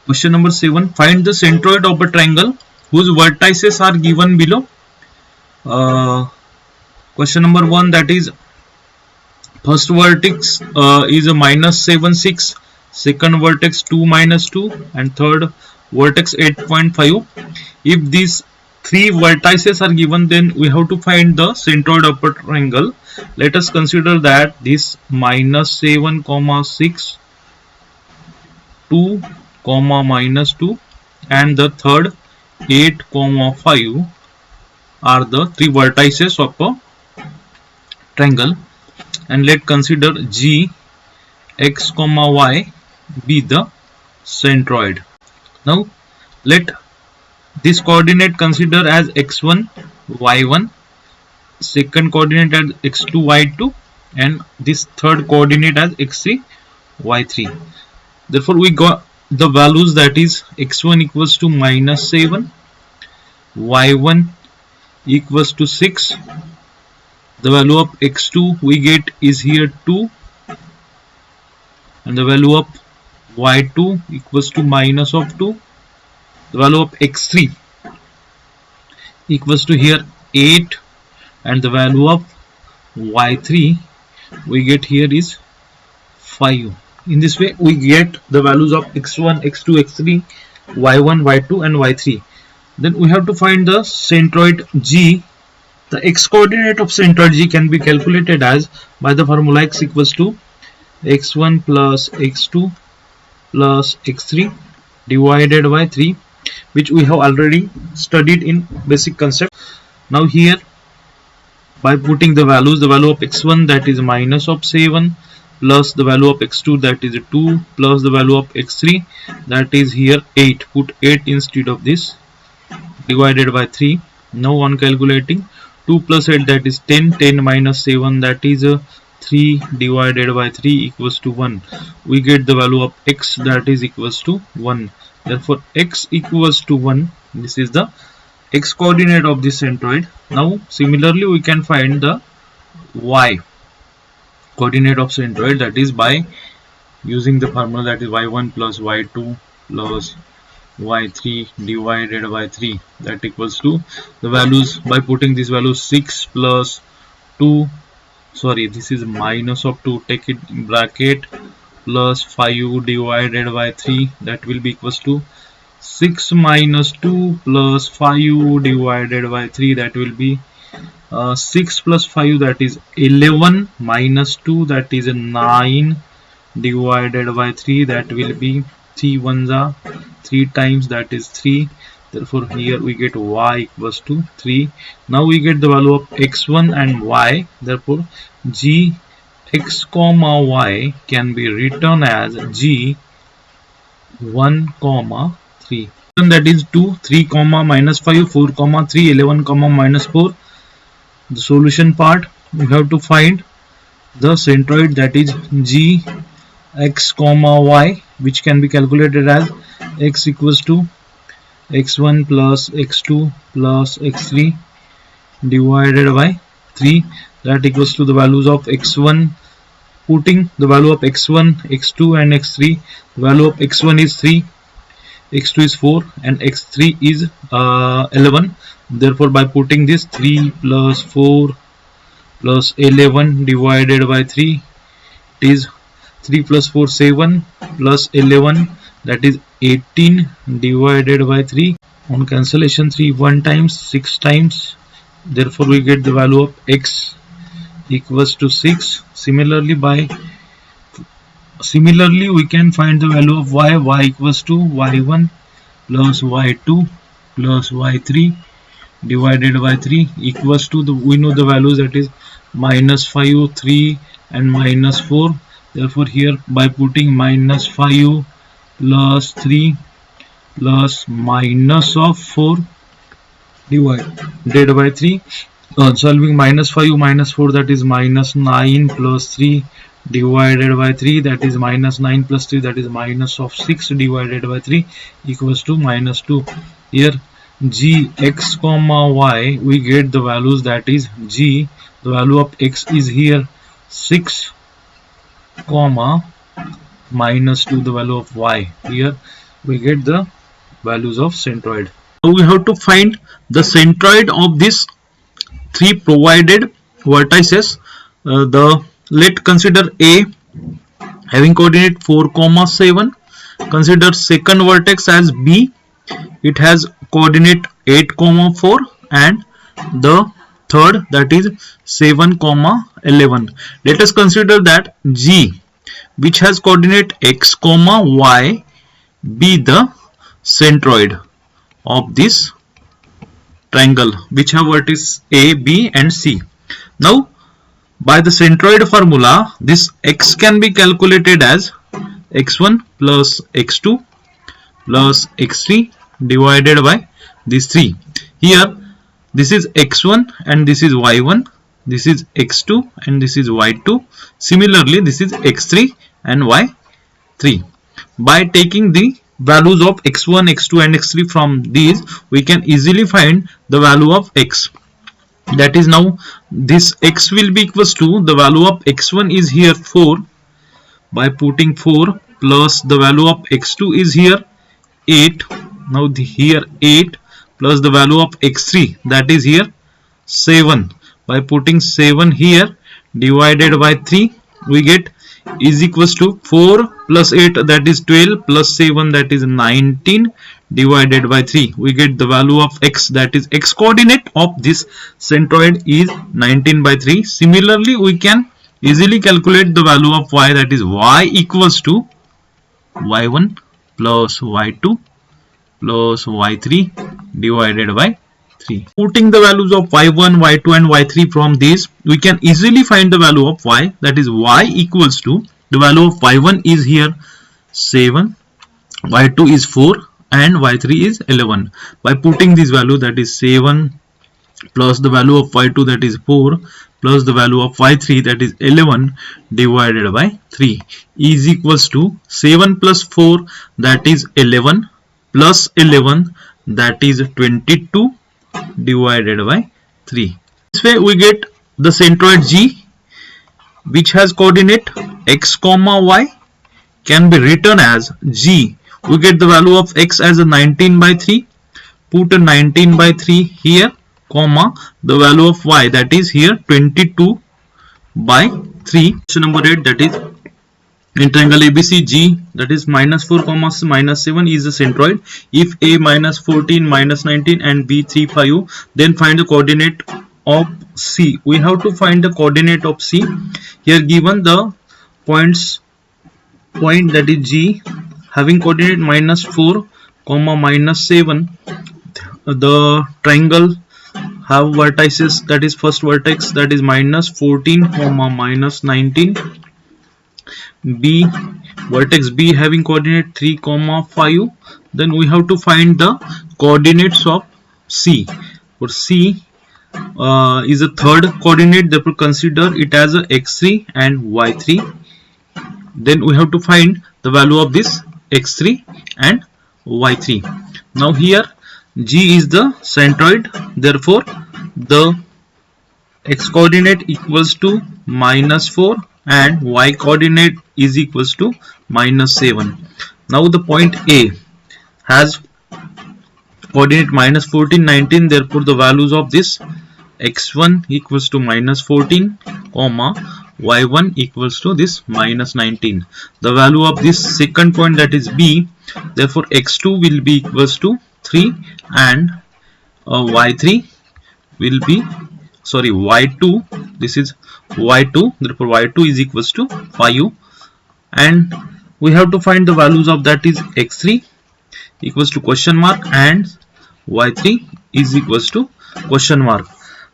Question number 7. Find the centroid of a triangle whose vertices are given below. Question number 1, that is first vertex is a -7 6, second vertex 2 -2, and third vertex 8.5. If these three vertices are given, then we have to find the centroid of a triangle. Let us consider that this -7, 6, 2, -2, and the third 8, 5 are the three vertices of a triangle, and let consider G x y be the centroid. Now let this coordinate consider as x1 y1, second coordinate as x2 y2, and this third coordinate as x3 y3. Therefore we got the values, that is x1 equals to -7, y1 equals to 6, the value of x2 we get is here 2, and the value of y2 equals to minus of 2, the value of x3 equals to here 8, and the value of y3 we get here is 5. In this way we get the values of x1, x2, x3, y1, y2 and y3. Then we have to find the centroid G. The x coordinate of centroid G can be calculated as by the formula x equals to x1 plus x2 plus x3 divided by 3, which we have already studied in basic concept. Now here, by putting the values, the value of x1, that is minus of 7, plus the value of x2, that is 2, plus the value of x3, that is here 8. Put 8 instead of this, divided by 3. Now on calculating, 2 plus 8, that is 10, 10 minus 7, that is 3 divided by 3 equals to 1. We get the value of x, that is equals to 1. Therefore x equals to 1. This is the x coordinate of this centroid. Now similarly we can find the y coordinate of centroid, that is by using the formula, that is y1 plus y2 plus y3 divided by 3, that equals to the values, by putting these values 6 plus 2, sorry, this is minus of 2, take it in bracket, plus 5 divided by 3, that will be equals to 6 minus 2 plus 5 divided by 3, that will be 6 plus 5, that is 11, minus 2, that is 9 divided by 3, that will be 3 ones are 3 times, that is 3. Therefore here we get y equals to 3. Now we get the value of x1 and y. Therefore g x comma y can be written as g 1 comma 3, that is 2, 3 comma minus 5, 4 comma 3, 11 comma minus 4. The solution part, we have to find the centroid, that is g x comma y, which can be calculated as x equals to x1 plus x2 plus x3 divided by 3, that equals to the values of x1. Putting the value of x1, x2 and x3, the value of x1 is 3, x2 is 4 and x3 is 11. Therefore by putting this 3 plus 4 plus 11 divided by 3, it is 3 plus 4 7 plus 11, that is 18 divided by 3. On cancellation, 3 1 times, 6 times, therefore we get the value of x equals to 6. Similarly we can find the value of y equals to y1 plus y2 plus y3 divided by 3 equals to we know the values, that is minus 5, 3 and minus 4. Therefore here by putting minus 5 plus 3 plus minus of 4 divided by 3, solving minus 5 minus 4, that is minus 9 plus 3 divided by 3, that is minus 9 plus 3, that is minus of 6 divided by 3 equals to minus 2. Here g x comma y, we get the values, that is g, the value of x is here 6 comma minus 2, the value of y here we get the values of centroid. Now we have to find the centroid of this three provided vertices. Let consider A having coordinate 4, 7. Consider second vertex as B. It has coordinate 8, 4, and the third, that is 7, 11. Let us consider that G, which has coordinate x, y, be the centroid of this triangle which have vertices A, B and C. Now by the centroid formula, this x can be calculated as x1 plus x2 plus x3 divided by these 3. Here this is x1 and this is y1, this is x2 and this is y2. Similarly this is x3 and y3. By taking the values of x1, x2 and x3 from these, we can easily find the value of x. That is, now this x will be equals to the value of x1 is here 4, by putting 4 plus the value of x2 is here 8. Now here 8 plus the value of x3, that is here 7, by putting 7 here divided by 3, we get is equals to 4 plus 8, that is 12, plus 7, that is 19, divided by 3. We get the value of x, that is x coordinate of this centroid is 19 by 3. Similarly, we can easily calculate the value of y, that is y equals to y1 plus y2 plus y3 divided by 3. Putting the values of y1, y2 and y3 from these, we can easily find the value of y, that is y equals to the value of y1 is here 7, y2 is 4 and y3 is 11. By putting this value, that is 7 plus the value of y2, that is 4, plus the value of y3, that is 11, divided by 3 is equals to 7 plus 4, that is 11, plus 11, that is 22, divided by 3. This way we get the centroid G, which has coordinate x, y, can be written as G. We get the value of x as a 19 by 3. Put a 19 by 3 here, comma, the value of y, that is here 22 by 3. Question number 8, that is in triangle ABC, G, that is minus 4, minus 7 is the centroid. If A minus 14, minus 19 and B 3, 5, then find the coordinate of C. We have to find the coordinate of C. Here given the point that is G having coordinate minus 4, minus 7. The triangle have vertices, that is first vertex, that is minus 14, minus 19. B, vertex B having coordinate 3, 5. Then we have to find the coordinates of C. For C is a third coordinate, therefore consider it as a x3 and y3. Then we have to find the value of this x3 and y3. Now here G is the centroid, therefore the x coordinate equals to minus 4 and y coordinate is equals to minus 7. Now the point A has coordinate minus 14, 19, therefore the values of this x1 equals to minus 14, y1 equals to this minus 19. The value of this second point, that is B, therefore x2 will be equals to 3 and y3 will be, sorry, y2, this is y2, therefore y2 is equals to 5, and we have to find the values of, that is x3 equals to question mark and y3 is equals to question mark.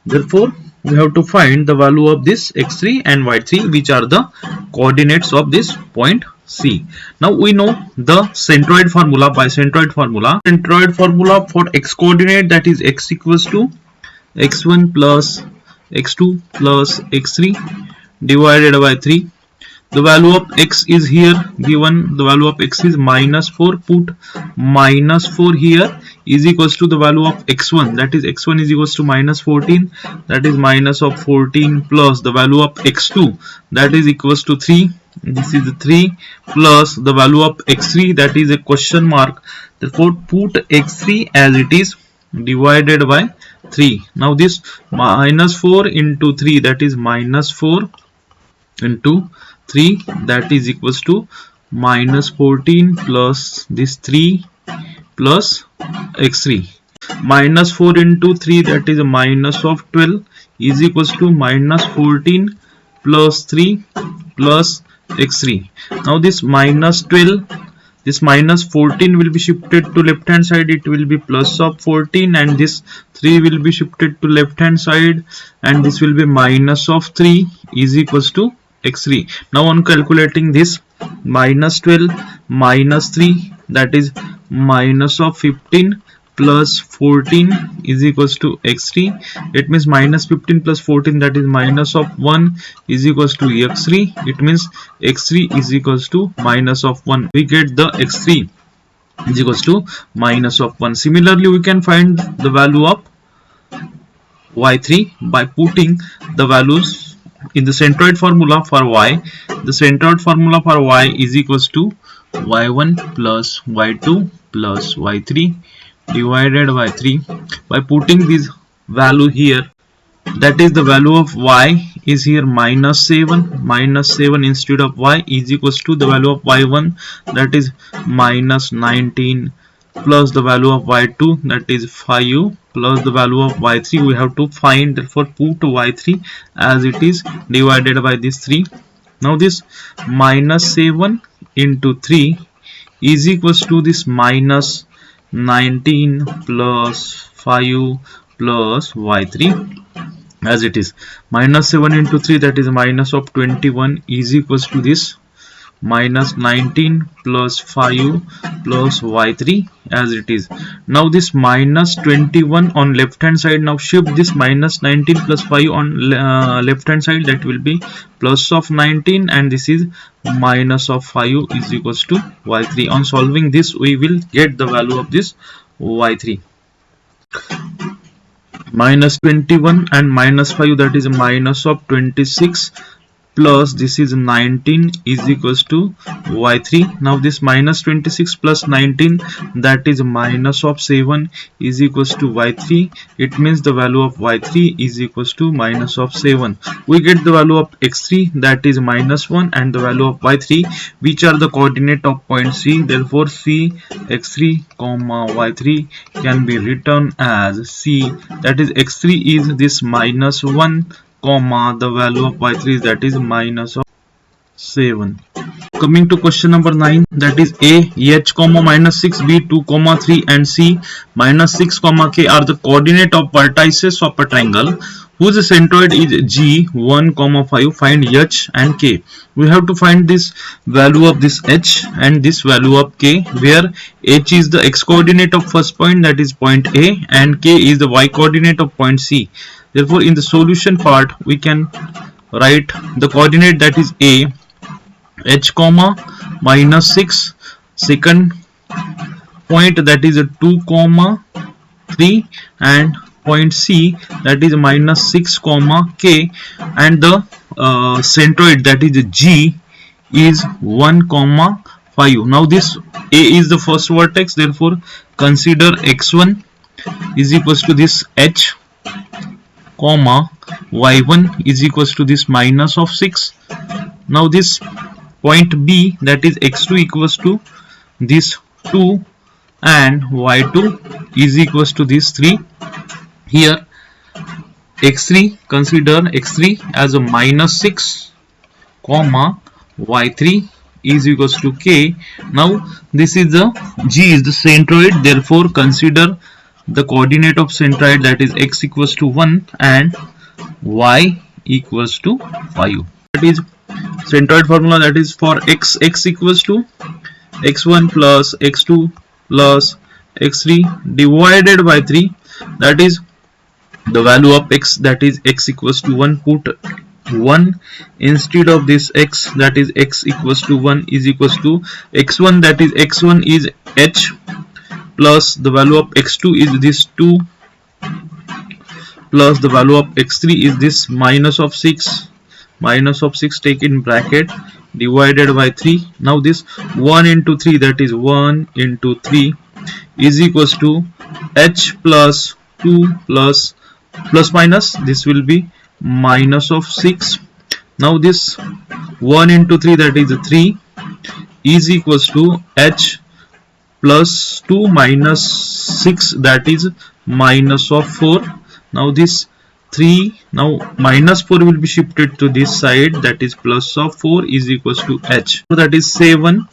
Therefore we have to find the value of this x3 and y3, which are the coordinates of this point C. Now we know the centroid formula. By centroid formula for x coordinate, that is x equals to x1 plus x2 plus x3 divided by 3. The value of x is here given, the value of x is minus 4. Put minus 4 here is equals to the value of x1, that is x1 is equals to minus 14, that is minus of 14, plus the value of x2, that is equals to 3, this is 3 plus the value of x3, that is a question mark. Therefore put x3 as it is divided by 3. Now this minus 4 into 3, that is minus 4 into 3, that is equals to minus 14 plus this 3 plus x3. Minus 4 into 3, that is a minus of 12, is equals to minus 14 plus 3 plus x3. Now this minus 12, this minus 14 will be shifted to left hand side, it will be plus of 14, and this 3 will be shifted to left hand side and this will be minus of 3 is equals to x3. Now on calculating this, minus 12 minus 3, that is minus of 15 plus 14 is equals to x3. It means minus 15 plus 14, that is minus of 1 is equals to x3. It means x3 is equals to minus of 1. We get the x3 is equals to minus of 1. Similarly, we can find the value of y3 by putting the values in the centroid formula for y. The centroid formula for y is equals to y1 plus y2 plus y3 divided by 3. By putting this value here, that is the value of y is here minus 7. Minus 7 instead of y is equals to the value of y1, that is minus 19, plus the value of y2, that is 5, plus the value of y3 we have to find. Therefore put y3 as it is divided by this 3. Now this minus 7 into 3 is equals to this minus 19 plus 5 plus y3 as it is. Minus 7 into 3, that is minus of 21 is equals to this minus 19 plus 5 plus y3 as it is. Now this minus 21 on left hand side, now shift this minus 19 plus 5 on left hand side, that will be plus of 19, and this is minus of 5 is equals to y3. On solving this, we will get the value of this y3. Minus 21 and minus 5, that is a minus of 26, plus this is 19 is equals to y3. Now this minus 26 plus 19, that is minus of 7 is equals to y3. It means the value of y3 is equals to minus of 7. We get the value of x3, that is minus 1, and the value of y3, which are the coordinate of point C. Therefore C x3 comma y3 can be written as C, that is x3 is this minus 1 comma the value of y3, that is minus of 7. Coming to question number 9, that is A h comma minus 6, B 2 comma 3, and C minus 6 comma k are the coordinate of vertices of a triangle whose centroid is G 1 comma 5. Find h and k. We have to find this value of this h and this value of k, where h is the x coordinate of first point, that is point A, and k is the y coordinate of point C. Therefore in the solution part, we can write the coordinate, that is A h comma minus 6, second point, that is a 2 comma 3, and point C, that is minus 6 comma k, and the centroid, that is G, is 1 comma 5. Now this A is the first vertex, therefore consider x1 is equals to this h comma y1 is equals to this minus of 6. Now this point B, that is x2 equals to this 2, and y2 is equals to this 3. Here x3, consider x3 as a minus 6 comma y3 is equals to k. Now this is the G is the centroid, therefore consider the coordinate of centroid, that is x equals to 1 and y equals to 5. That is centroid formula, that is for x equals to x1 plus x2 plus x3 divided by 3, that is the value of x, that is x equals to 1. Put 1 instead of this x, that is x equals to 1 is equals to x1, that is x1 is h, plus the value of x2 is this 2, plus the value of x3 is this minus of 6, minus of 6 take in bracket, divided by 3. Now this 1 into 3, that is 1 into 3 is equals to h plus 2 plus minus, this will be minus of 6. Now this 1 into 3, that is 3, is equals to h plus 2 minus 6, that is minus of 4. Now this 3, now minus 4 will be shifted to this side, that is plus of 4 is equals to h. So that is 7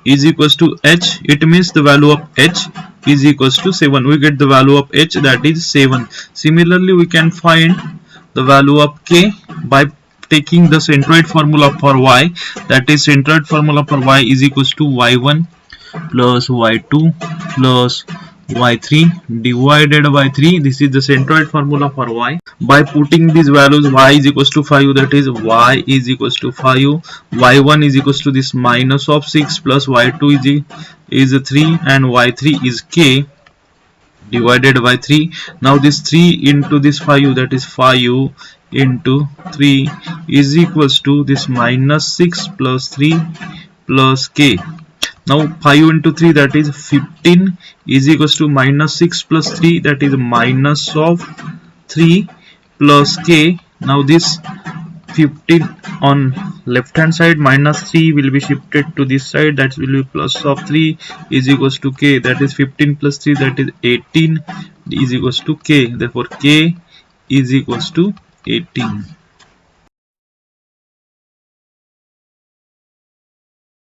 is equals to h. It means the value of h is equals to 7. We get the value of h, that is 7. Similarly, we can find the value of k by taking the centroid formula for y, that is centroid formula for y is equals to y1 plus y2 plus y3 divided by 3. This is the centroid formula for y. By putting these values, y is equals to 5, that is y is equals to 5, y1 is equals to this minus of 6 plus y2 is 3 and y3 is k divided by 3. Now this 3 into this 5, that is 5 into 3 is equals to this minus 6 plus 3 plus k. Now 5 into 3, that is 15 is equals to minus 6 plus 3, that is minus of 3 plus k. Now this 15 on left hand side, minus 3 will be shifted to this side, that will be plus of 3 is equals to k, that is 15 plus 3, that is 18 is equals to k. Therefore k is equals to 18.